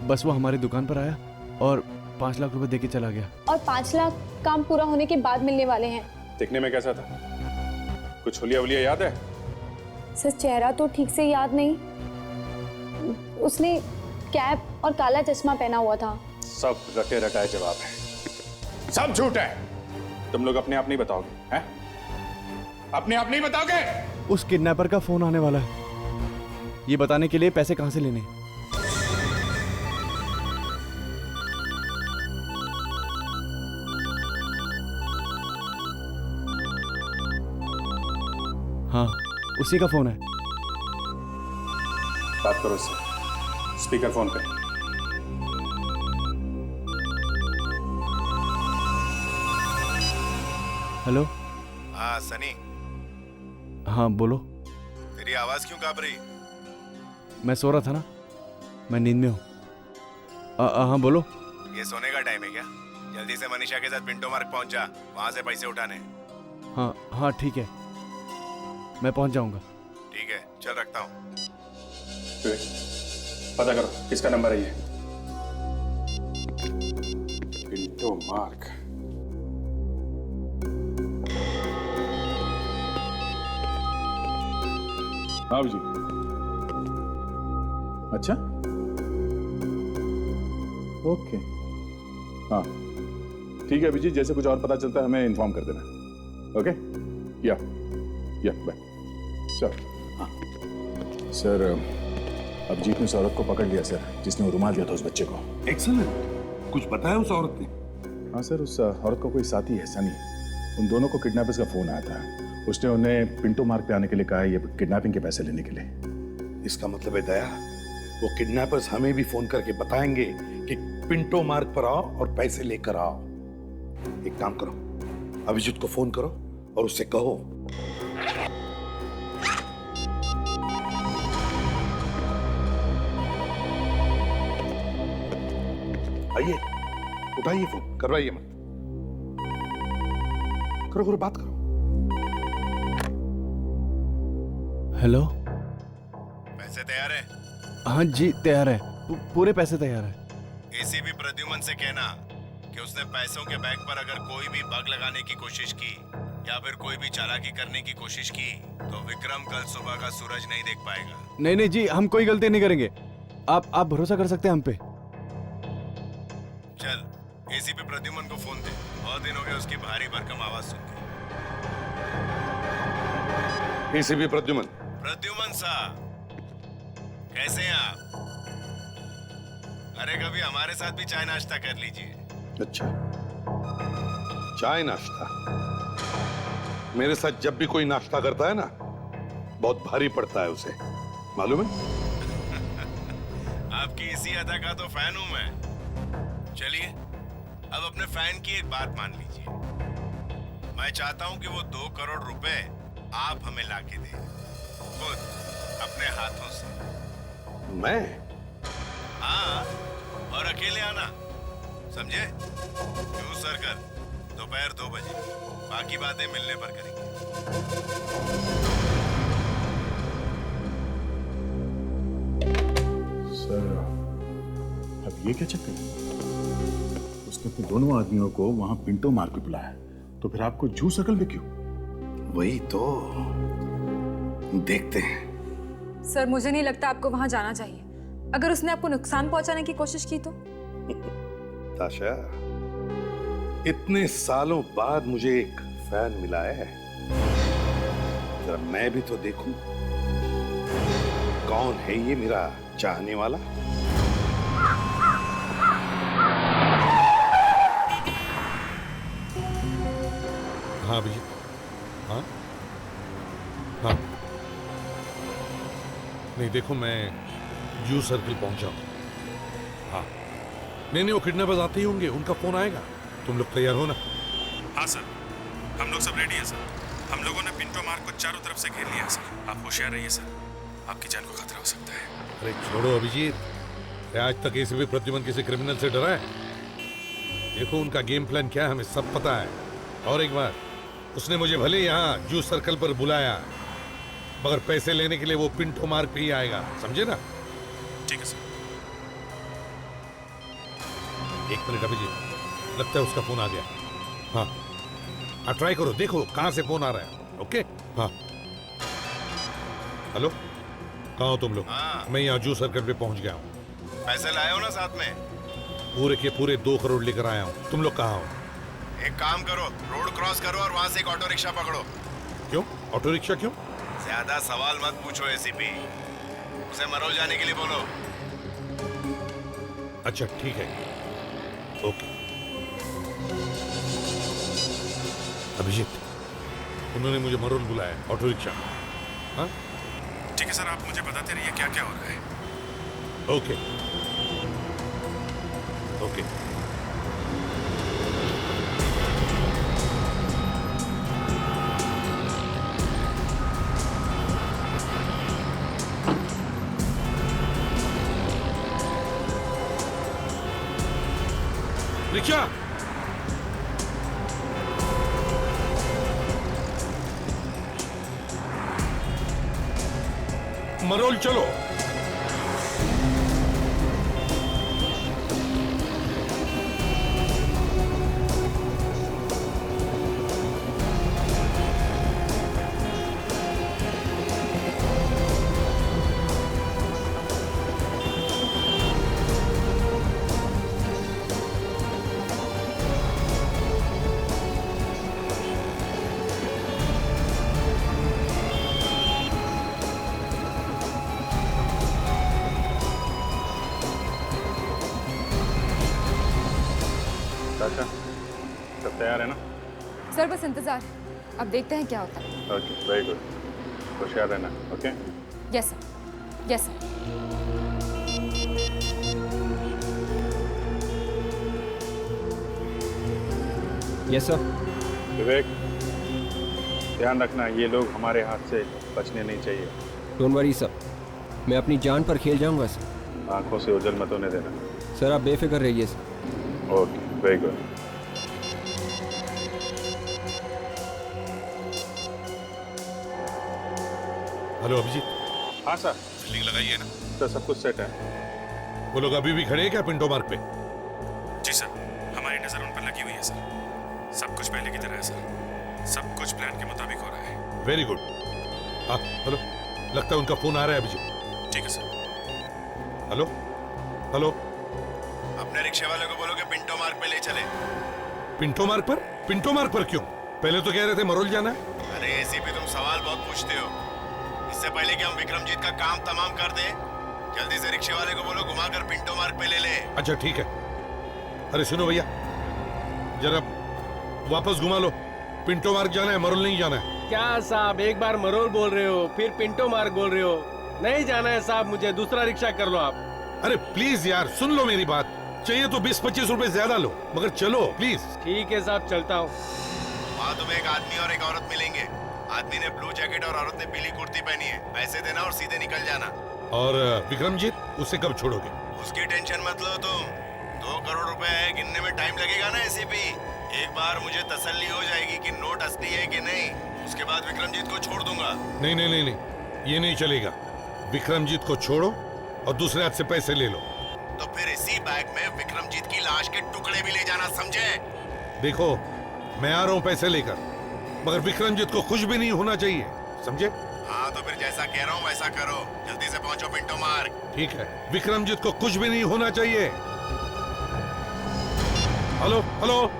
बस वो हमारी दुकान पर आया और 5 लाख रुपए देके चला गया। और 5 लाख काम पूरा होने के बाद मिलने वाले हैं। दिखने में कैसा था? कुछ हुलिया वुलिया याद है? सर चेहरा तो ठीक से याद नहीं। उसने कैप और काला चश्मा पहना हुआ था। सब रटे रटाए जवाब है, सब झूठ है। तुम लोग अपने आप नहीं बताओगे हैं? अपने आप नहीं बताओगे? उस किडनैपर का फोन आने वाला है, ये बताने के लिए पैसे कहां से लेने। हाँ, उसी का फोन है। बात करो उससे, स्पीकर फोन पे। हेलो। हाँ सनी। हाँ बोलो। तेरी आवाज क्यों कांप रही? मैं सो रहा था ना, मैं नींद में हूँ। हाँ बोलो। ये सोने का टाइम है क्या? जल्दी से मनीषा के साथ पिंटो मार्ग पहुंच जा, वहां से पैसे उठाने। हाँ ठीक है, मैं पहुंच जाऊंगा। ठीक है, चल रखता हूँ। पता करो किसका नंबर है ये। पिंटो मार्ग। हाँ जी। अच्छा, ओके, हाँ ठीक है अभिजीत, जैसे कुछ और पता चलता है हमें इन्फॉर्म कर देना। ओके, या बाय। सर। हाँ सर, अभिजीत ने उस औरत को पकड़ लिया सर, जिसने वो रुमाल दिया था उस बच्चे को। एक्सीलेंट। कुछ पता है उस औरत ने? हाँ सर, उस औरत को कोई साथी है सनी, उन दोनों को किडनैपर्स का फोन आया था। उसने उन्हें पिंटो मार्ग पे आने के लिए कहा है, ये किडनैपिंग के पैसे लेने के लिए। इसका मतलब है दया, वो किडनैपर्स हमें भी फोन करके बताएंगे कि पिंटो मार्ग पर आओ और पैसे लेकर आओ। एक काम करो, अभिजीत को फोन करो और उससे कहो आइए, उठाइए फोन, करवाइए मत। करो बात करो। हेलो। पैसे तैयार है? हाँ जी तैयार है, पूरे पैसे तैयार है। एसीपी प्रद्युमन से कहना कि उसने पैसों के बैग पर अगर कोई भी बग लगाने की कोशिश की या फिर कोई भी चालाकी करने की कोशिश की तो विक्रम कल सुबह का सूरज नहीं देख पाएगा। नहीं जी, हम कोई गलती नहीं करेंगे। आप भरोसा कर सकते हैं हम पे। चल एसीपी प्रद्युमन को फोन दे, बहुत दिन हो गए उसकी भारी भरकम आवाज सुन के। एसीपी प्रद्युमन। प्रद्युमन साहब, कैसे हैं आप? अरे कभी हमारे साथ भी चाय नाश्ता कर लीजिए। अच्छा, चाय नाश्ता? मेरे साथ जब भी कोई नाश्ता करता है ना, बहुत भारी पड़ता है उसे, मालूम है? आपकी इसी अदा का तो फैन हूं मैं। चलिए, अब अपने फैन की एक बात मान लीजिए। मैं चाहता हूं कि वो 2 करोड़ रुपए आप हमें लाके दें, खुद अपने हाथों से। मैं? हाँ, और अकेले आना, समझे? क्यों सर्कल, दोपहर 2 बजे, बाकी बातें मिलने पर करेंगे। सर, अब ये क्या चक्कर है? उसने अपने दोनों आदमियों को वहां पिंटो मार्ग पे बुलाया, तो फिर आपको जू सर्कल में क्यों? वही तो देखते हैं। सर मुझे नहीं लगता आपको वहां जाना चाहिए। अगर उसने आपको नुकसान पहुंचाने की कोशिश की तो? ताशा, इतने सालों बाद मुझे एक फैन मिला है, जरा मैं भी तो देखूं कौन है ये मेरा चाहने वाला। हाँ भैया, हाँ हाँ, नहीं देखो मैं यू सर्कल पहुंचा हूं। हाँ नहीं वो किडनैपर्स आते ही होंगे, उनका फोन आएगा। तुम लोग तैयार हो ना? हाँ सर, हम लोग सब रेडी हैं सर। हम लोगों ने पिंटो मार्ग को चारों तरफ से घेर लिया है सर। आप होशियार रहिए सर, आपकी जान को खतरा हो सकता है। अरे छोड़ो अभिजीत, आज तक एसीपी प्रद्युमन किसी क्रिमिनल से डरा है? देखो उनका गेम प्लान क्या है हमें सब पता है। और एक बार, उसने मुझे भले यहाँ जूस सर्कल पर बुलाया, मगर पैसे लेने के लिए वो पिंटो मार्ग पे ही आएगा, समझे ना? ठीक है सर। एक मिनट अभिजीत, लगता है उसका फोन आ गया। हाँ हाँ, ट्राई करो, देखो कहाँ से फोन आ रहा है। ओके हाँ। हेलो, कहाँ हो तुम लोग? मैं यहाँ जूस सर्कल पे पहुंच गया हूँ। पैसे लाए हो ना साथ में? पूरे के पूरे 2 करोड़ लेकर आया हूँ। तुम लोग कहाँ हो? एक काम करो, रोड क्रॉस करो और वहां से एक ऑटो रिक्शा पकड़ो। क्यों ऑटो रिक्शा क्यों? ज्यादा सवाल मत पूछो एसीपी, उसे मरोल जाने के लिए बोलो। अच्छा ठीक है, ओके। अभिजीत, उन्होंने मुझे मरोल बुलाया, ऑटो रिक्शा। हाँ ठीक है सर, आप मुझे बताते रहिए क्या क्या हो रहा है। Okay okay. रिक्शा, मरोल चलो। अच्छा, सब तैयार है ना? सर बस इंतजार, अब देखते हैं क्या होता है। Okay, very good. होशियार रहना, okay? Yes sir, yes sir. Yes sir. Vivek, ध्यान रखना, ये लोग हमारे हाथ से बचने नहीं चाहिए। डोंट वरी सर, मैं अपनी जान पर खेल जाऊंगा सर। आंखों से ओझल मत होने देना। सर आप बेफिक्र रहिए sir. Okay, very good. Hello Abhijit. हाँ सर। फील्डिंग लगाइए ना? सर सब कुछ सेट है। वो लोग अभी भी खड़े हैं क्या पिंटो मार्ग पे? जी सर, हमारी नजर उन पर लगी हुई है सर। सब कुछ पहले की तरह है सर, सब कुछ प्लान के मुताबिक हो रहा है। Very good. हाँ हेलो, लगता है उनका फोन आ रहा है अभिजीत। ठीक है सर। Hello hello. अपने रिक्शे वाले को बोलो कि पिंटो मार्ग पे ले चले। पिंटो मार्ग पर? पिंटो मार्ग पर क्यों? पहले तो कह रहे थे मरोल जाना है। अरे एसीपी, तुम सवाल बहुत पूछते हो। इससे पहले कि हम विक्रमजीत का काम तमाम कर दें, जल्दी से रिक्शे वाले को बोलो घुमाकर पिंटो मार्ग पे ले ले। अच्छा ठीक है। अरे सुनो भैया, जरा वापस घुमा लो। पिंटो मार्ग जाना है, मरोल नहीं जाना है। क्या साहब, एक बार मरोल बोल रहे हो, फिर पिंटो मार्ग बोल रहे हो। नहीं जाना है साहब, मुझे दूसरा रिक्शा कर लो आप। अरे प्लीज यार, सुन लो मेरी बात। चाहिए तो 20-25 रुपए ज्यादा लो, मगर चलो प्लीज। ठीक है साहब, चलता हूँ। वहाँ तुम्हें एक आदमी और एक औरत मिलेंगे। आदमी ने ब्लू जैकेट और औरत ने पीली कुर्ती पहनी है। पैसे देना और सीधे निकल जाना। और विक्रमजीत, उसे कब छोड़ोगे? उसकी टेंशन मत लो तुम। 2 करोड़ रुपए है, गिनने में टाइम लगेगा ना एसीपी। एक बार मुझे तसल्ली हो जाएगी कि नोट असली है कि नहीं, उसके बाद विक्रमजीत को छोड़ दूंगा। नहीं नहीं नहीं नहीं, ये नहीं चलेगा। विक्रमजीत को छोड़ो और दूसरे हाथ से पैसे ले लो। तो फिर इसी बैग में विक्रमजीत की लाश के टुकड़े भी ले जाना, समझे? देखो, मैं आ रहा हूँ पैसे लेकर, मगर विक्रमजीत को कुछ भी नहीं होना चाहिए, समझे? हाँ तो फिर जैसा कह रहा हूँ वैसा करो। जल्दी से पहुंचो पिंटो मार्ग। ठीक है, विक्रमजीत को कुछ भी नहीं होना चाहिए। हेलो हेलो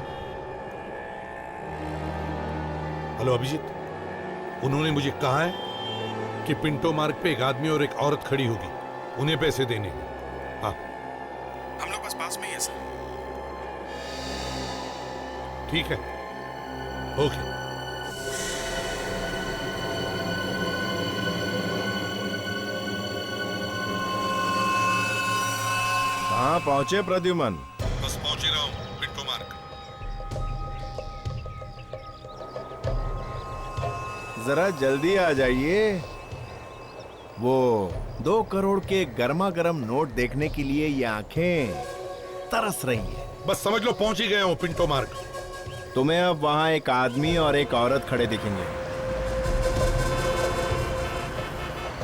हेलो अभिजीत, उन्होंने मुझे कहा है कि पिंटो मार्ग पे एक आदमी और एक औरत खड़ी होगी, उन्हें पैसे देने। हाँ हम लोग बस पास में ही है सर। ठीक है, ओके। कहाँ पहुंचे प्रद्युमन? बस पहुंच ही रहा हूं पिंटो मार्ग। जरा जल्दी आ जाइए। वो 2 करोड़ के गर्मा गर्म नोट देखने के लिए ये आंखें तरस रही है। बस समझ लो पहुंच ही गया हूं पिंटो मार्ग। तुम्हें अब वहां एक आदमी और एक औरत खड़े दिखेंगे।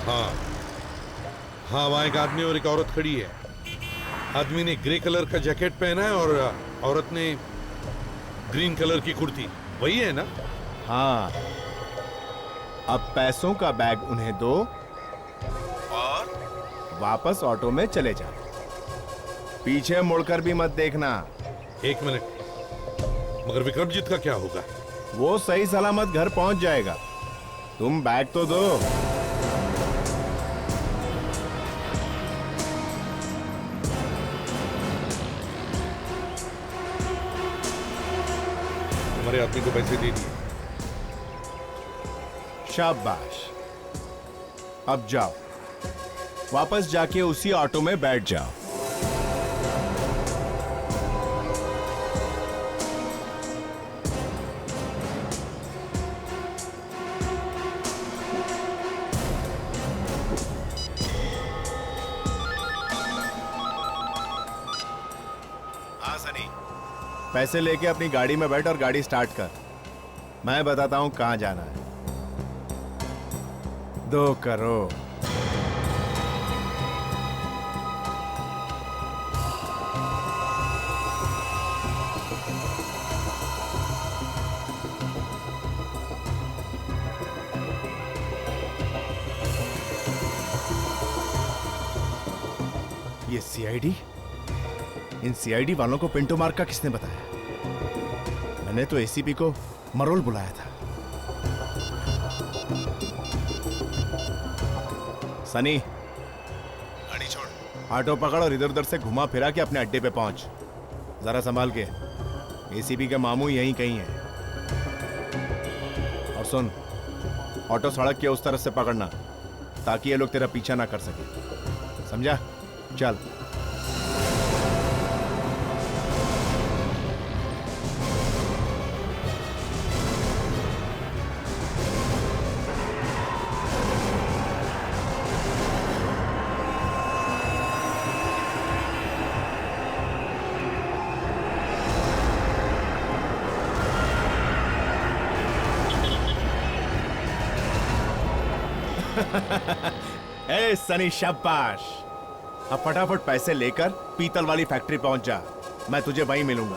हाँ हाँ, वहां एक आदमी और एक औरत खड़ी है। आदमी ने ग्रे कलर का जैकेट पहना है और औरत ने ग्रीन कलर की कुर्ती। वही है ना? हाँ, अब पैसों का बैग उन्हें दो और वापस ऑटो में चले जाओ। पीछे मुड़कर भी मत देखना। 1 मिनट, मगर विक्रमजीत का क्या होगा? वो सही सलामत घर पहुंच जाएगा। तुम बैग तो दो। तुम्हारे आदमी को पैसे दे दिए। शाबाश, अब जाओ, वापस जाके उसी ऑटो में बैठ जाओ। हाँ सनी, पैसे लेके अपनी गाड़ी में बैठ और गाड़ी स्टार्ट कर। मैं बताता हूं कहां जाना है। 2 करोड़। ये सीआईडी? इन सीआईडी वालों को पिंटो मार्ग का किसने बताया? मैंने तो एसीपी को मरोल बुलाया था। सनी, गाड़ी छोड़। ऑटो पकड़ और इधर उधर से घुमा फिरा के अपने अड्डे पे पहुंच। जरा संभाल के, एसीपी के मामू यहीं कहीं है। और सुन, ऑटो सड़क के उस तरफ से पकड़ना ताकि ये लोग तेरा पीछा ना कर सके, समझा? चल। ए सनी, शाबाश। अब फटाफट पैसे लेकर पीतल वाली फैक्ट्री पहुंच जा। मैं तुझे वहीं मिलूंगा।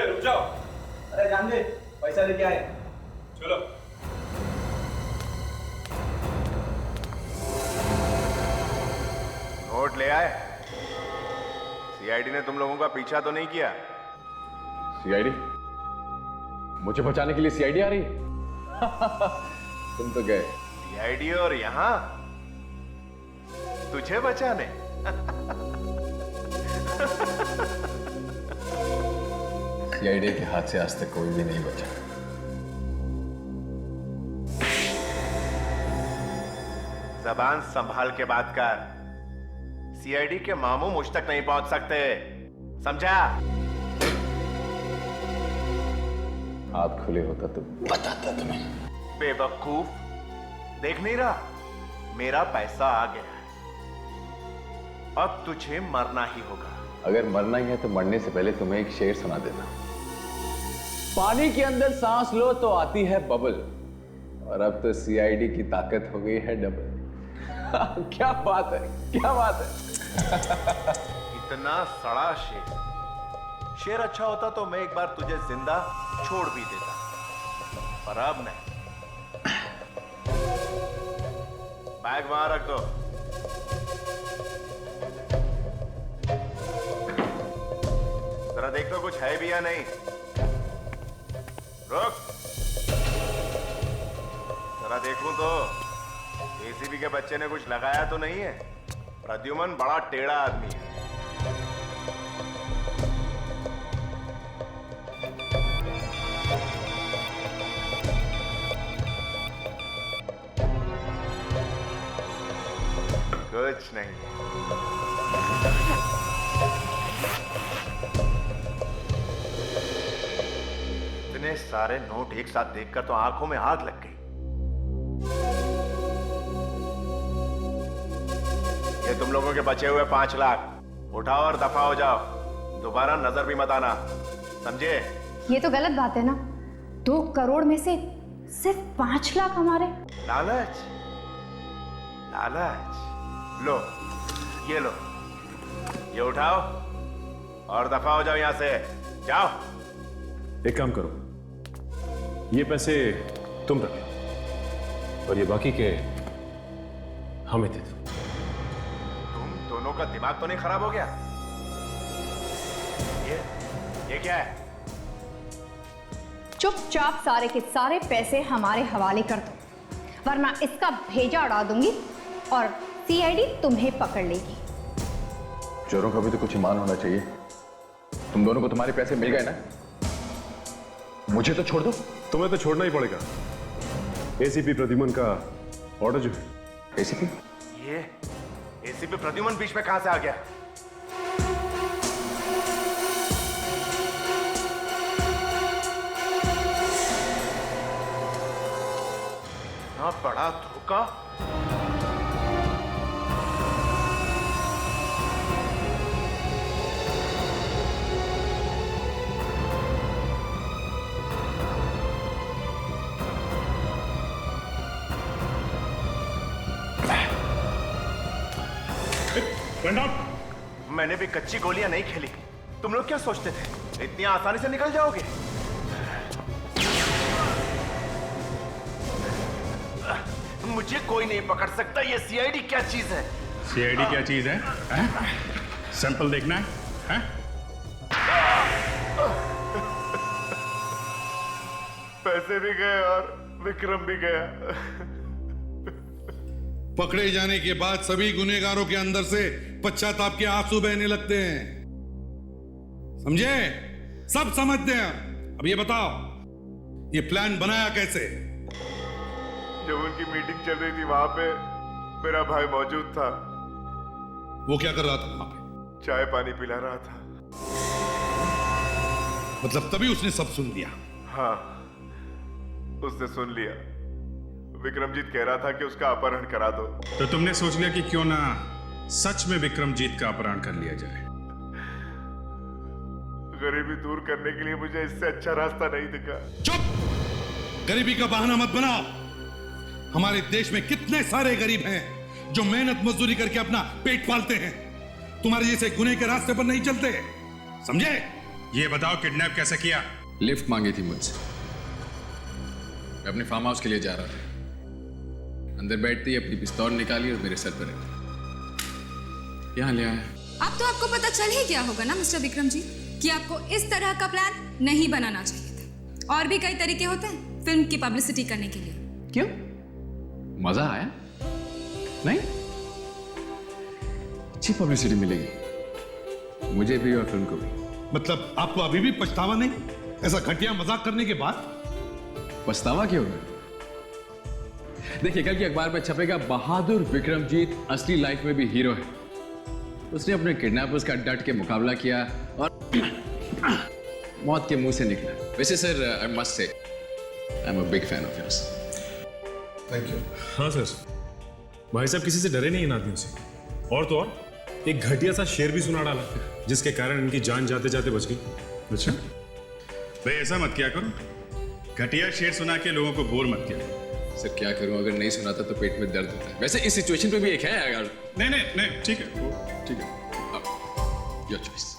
रुक जाओ। अरे जान दे, पैसा लेके आए। चलो। नोट ले आए? सीआईडी ने तुम लोगों का पीछा तो नहीं किया? सीआईडी? मुझे बचाने के लिए सीआईडी आ रही है? तुम तो गए। सीआईडी और यहां तुझे बचाने? सीआईडी के हाथ से आज तक कोई भी नहीं बचा। जबान संभाल के बात कर। सीआईडी के मामू मुझ तक नहीं पहुंच सकते, समझा? हाथ खुले होता तो बताता तुम्हें। बेवकूफ, देख नहीं रहा मेरा पैसा आ गया है। अब तुझे मरना ही होगा। अगर मरना ही है तो मरने से पहले तुम्हें एक शेर सुना देता। पानी के अंदर सांस लो तो आती है बबल, और अब तो सीआईडी की ताकत हो गई है डबल। क्या बात है, क्या बात है। इतना सड़ा शेर। शेर अच्छा होता तो मैं एक बार तुझे जिंदा छोड़ भी देता, पर अब नहीं। बैग वहां रख दो। जरा देख दो कुछ है भी या नहीं। रुक, जरा देखूं तो एसीबी के बच्चे ने कुछ लगाया तो नहीं है? प्रद्युमन बड़ा टेढ़ा आदमी है। कुछ नहीं। इतने सारे नोट एक साथ देखकर तो आंखों में आग लग गई। ये तुम लोगों के बचे हुए 5 लाख उठाओ और दफा हो जाओ, दोबारा नजर भी मत आना, समझे? ये तो गलत बात है ना, 2 करोड़ में से सिर्फ 5 लाख हमारे। लालच, लालच। लो, ये लो, ये उठाओ और दफा हो जाओ यहां से, जाओ। एक काम करो, ये पैसे तुम रखो और ये बाकी के हमें दे दो। तुम दोनों का दिमाग तो नहीं खराब हो गया? ये क्या है? चुपचाप सारे के सारे पैसे हमारे हवाले कर दो, वरना इसका भेजा उड़ा दूंगी और सीआईडी तुम्हें पकड़ लेगी। चोरों का भी तो कुछ ईमान होना चाहिए। तुम दोनों को तुम्हारे पैसे मिल गए ना, मुझे तो छोड़ दो। तुम्हें तो छोड़ना ही पड़ेगा। एसीपी प्रद्युमन का ऑर्डर जो है। एसीपी? ये एसीपी प्रद्युमन बीच में कहां से आ गया? इतना बड़ा धोखा। मैंने भी कच्ची गोलियां नहीं खेली। तुम लोग क्या सोचते थे इतनी आसानी से निकल जाओगे? मुझे कोई नहीं पकड़ सकता। ये सीआईडी क्या चीज है? सीआईडी क्या चीज है? सैंपल देखना है? पैसे भी गए और विक्रम भी गया। पकड़े जाने के बाद सभी गुनहगारों के अंदर से पश्चाताप के आंसू बहने लगते हैं, समझे? सब समझते हैं। अब ये बताओ, ये प्लान बनाया कैसे? जब उनकी मीटिंग चल रही थी वहां पे मेरा भाई मौजूद था। वो क्या कर रहा था वहां पे? चाय पानी पिला रहा था। मतलब तभी उसने सब सुन लिया? हाँ, उसने सुन लिया। विक्रमजीत कह रहा था कि उसका अपहरण करा दो। तो तुमने सोच लिया कि क्यों ना सच में विक्रमजीत का अपहरण कर लिया जाए। गरीबी दूर करने के लिए मुझे इससे अच्छा रास्ता नहीं दिखा। चुप! गरीबी का बहाना मत बनाओ। हमारे देश में कितने सारे गरीब हैं जो मेहनत मजदूरी करके अपना पेट पालते हैं। तुम्हारे जैसे गुने के रास्ते पर नहीं चलते, समझे? ये बताओ किडनैप कैसे किया? लिफ्ट मांगी थी मुझसे। मैं अपने फार्म हाउस के लिए जा रहा था। अंदर बैठती अपनी पिस्तौल निकाली और मेरे सर पर रखी। यहाँ ले आया। अब तो आपको पता चल ही गया होगा ना मिस्टर विक्रम जी कि आपको इस तरह का प्लान नहीं बनाना चाहिए था। और भी कई तरीके होते हैं फिल्म की पब्लिसिटी करने के लिए। क्यों? मजा आया? नहीं? अच्छी पब्लिसिटी मिलेगी मुझे भी और फिल्म को भी। मतलब आपको अभी भी पछतावा नहीं ऐसा घटिया मजाक करने के बाद? पछतावा क्यों होगा? देखिए, कल के अखबार में छपेगा बहादुर विक्रमजीत असली लाइफ में भी हीरो है। उसने अपने किडनैपर्स का डट के मुकाबला किया और मौत के मुंह से निकला। वैसे sir, I must say I am a big fan of yours. Thank you. हाँ सर, भाई साहब किसी से डरे नहीं इन आदमियों से। और तो और एक घटिया सा शेर भी सुना डाला जिसके कारण इनकी जान जाते जाते बच गई। अच्छा भाई, ऐसा मत किया करो। घटिया शेर सुना के लोगों को बोर मत किया। सर क्या करूं, अगर नहीं सुनाता तो पेट में दर्द होता है। वैसे इस सिचुएशन पे भी एक है अगर। नहीं, ठीक है, ठीक है, योर चॉइस।